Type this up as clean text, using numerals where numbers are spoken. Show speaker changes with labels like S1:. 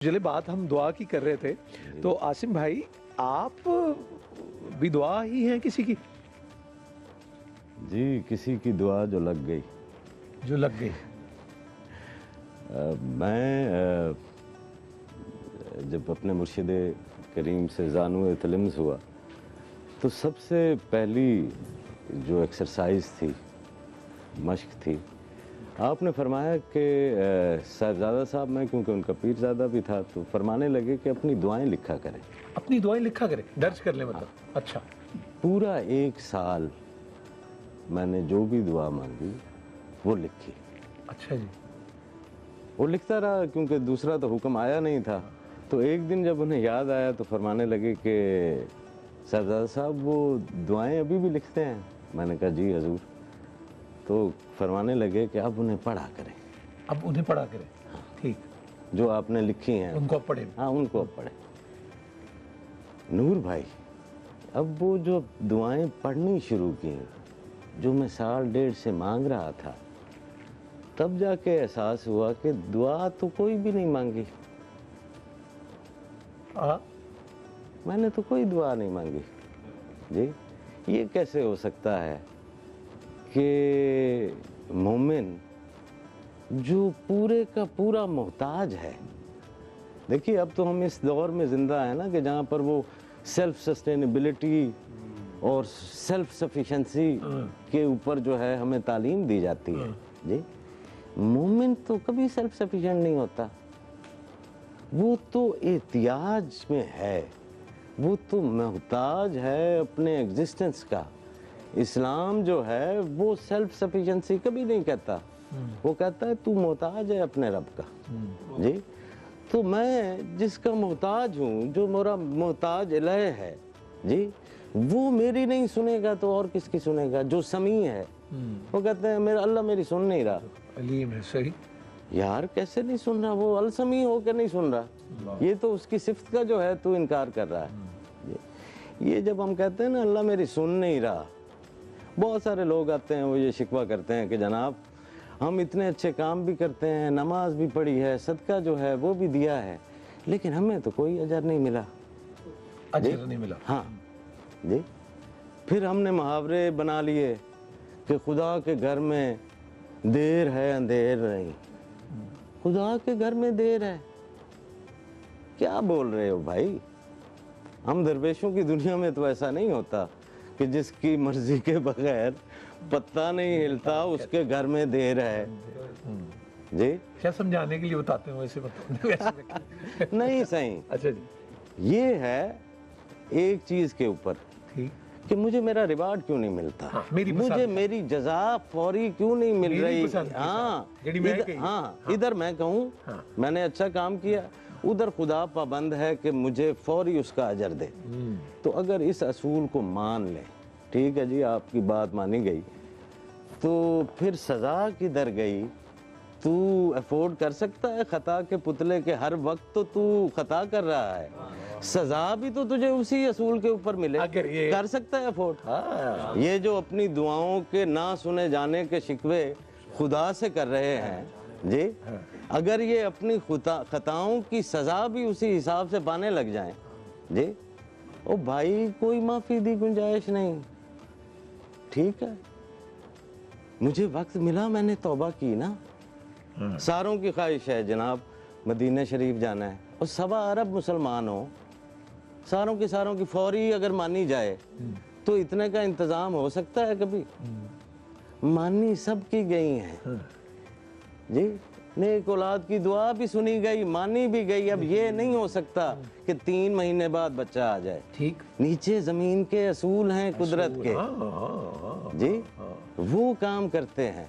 S1: चलिए बात हम दुआ की कर रहे थे तो आसिम भाई आप भी दुआ ही हैं किसी की
S2: जी किसी की दुआ जो लग गई
S1: जो लग गई।
S2: मैं जब अपने मुर्शिद करीम से जानू तलम्स हुआ तो सबसे पहली जो एक्सरसाइज थी मश्क थी आपने फरमाया कि साहबजादा साहब मैं क्योंकि उनका पीरजादा भी था तो फरमाने लगे कि अपनी दुआएं लिखा करें।
S1: अपनी दुआएं लिखा करें दर्ज कर ले मतलब। अच्छा
S2: पूरा 1 साल मैंने जो भी दुआ मांगी वो लिखी।
S1: अच्छा जी।
S2: वो लिखता रहा क्योंकि दूसरा तो हुक्म आया नहीं था। तो एक दिन जब उन्हें याद आया तो फरमाने लगे कि साहबजादा साहब वो दुआएं अभी भी लिखते हैं। मैंने कहा जी हजूर। तो फरमाने लगे कि अब उन्हें पढ़ा करें।
S1: अब उन्हें पढ़ा करें। ठीक
S2: जो आपने लिखी हैं
S1: उनको अब पढ़े।
S2: हाँ उनको अब पढ़े। नूर भाई अब वो जो दुआएं पढ़नी शुरू की जो मैं 1.5 साल से मांग रहा था तब जाके एहसास हुआ कि दुआ तो कोई भी नहीं मांगी। मैंने तो कोई दुआ नहीं मांगी जी। ये कैसे हो सकता है कि मोमिन जो पूरे का पूरा मोहताज है। देखिए अब तो हम इस दौर में ज़िंदा हैं ना कि जहाँ पर वो सेल्फ सस्टेनेबिलिटी और सेल्फ सफिशेंसी के ऊपर जो है हमें तालीम दी जाती है जी। मोमिन तो कभी सेल्फ सफिशिएंट नहीं होता। वो तो एहतियाज में है। वो तो मोहताज है अपने एग्जिस्टेंस का। इस्लाम जो है वो सेल्फ सफिशिएंसी कभी नहीं कहता। वो कहता है तू मोहताज है अपने रब का जी। तो मैं जिसका मोहताज हूँ जो मेरा मोहताज इलाह है जी वो मेरी नहीं सुनेगा तो और किसकी सुनेगा। जो समी है वो कहते हैं मेरा अल्लाह मेरी सुन नहीं रहा।
S1: अलीम है सही।
S2: यार कैसे नहीं सुन रहा। वो अलसमी होकर नहीं सुन रहा। ये तो उसकी सिफ्त का जो है तू इनकार कर रहा है। ये जब हम कहते हैं ना अल्लाह मेरी सुन नहीं रहा बहुत सारे लोग आते हैं वो ये शिकवा करते हैं कि जनाब हम इतने अच्छे काम भी करते हैं नमाज भी पढ़ी है सदका जो है वो भी दिया है लेकिन हमें तो कोई अजर नहीं मिला।
S1: अजर नहीं मिला।
S2: हाँ जी। फिर हमने मुहावरे बना लिए कि खुदा के घर में देर है अंधेर नहीं। खुदा के घर में देर है क्या बोल रहे हो भाई। हम दरवेशों की दुनिया में तो ऐसा नहीं होता कि जिसकी मर्जी के बगैर पत्ता नहीं हिलता उसके घर में देर है जी।
S1: क्या समझाने के लिए बताते हैं वैसे बताते
S2: नहीं सही।
S1: अच्छा जी।
S2: ये है एक चीज के ऊपर
S1: ठीक
S2: कि मुझे मेरा रिवार्ड क्यों नहीं मिलता।
S1: हाँ,
S2: मुझे मेरी जजा फौरी क्यों नहीं मिल रही। हाँ इधर मैं कहूँ मैंने अच्छा काम किया उधर खुदा पाबंद है कि मुझे फौरी उसका अजर दे। तो अगर इस असूल को मान लें ठीक है जी आपकी बात मानी गई तो फिर सज़ा किधर गई। तू अफोर्ड कर सकता है खता के पुतले के हर वक्त तो तू खता कर रहा है सज़ा भी तो तुझे उसी असूल के ऊपर मिले। कर सकता है अफोर्ड। ये जो अपनी दुआओं के ना सुने जाने के शिकवे खुदा से कर रहे हैं जी अगर ये अपनी खताओं की सज़ा भी उसी हिसाब से पाने लग जाएं जी ओ भाई कोई माफ़ी दी गुंजाइश नहीं। ठीक है मुझे वक्त मिला मैंने तौबा की ना। सारों की ख्वाहिश है जनाब मदीना शरीफ जाना है और 1.25 अरब मुसलमान हो सारों की फौरी अगर मानी जाए तो इतने का इंतज़ाम हो सकता है कभी। मानी सब की गई हैं जी। नेक औलाद की दुआ भी सुनी गई मानी भी गई। अब ये नहीं हो सकता कि 3 महीने बाद बच्चा आ जाए। ठीक नीचे जमीन के असूल हैं कुदरत के जी वो काम करते हैं।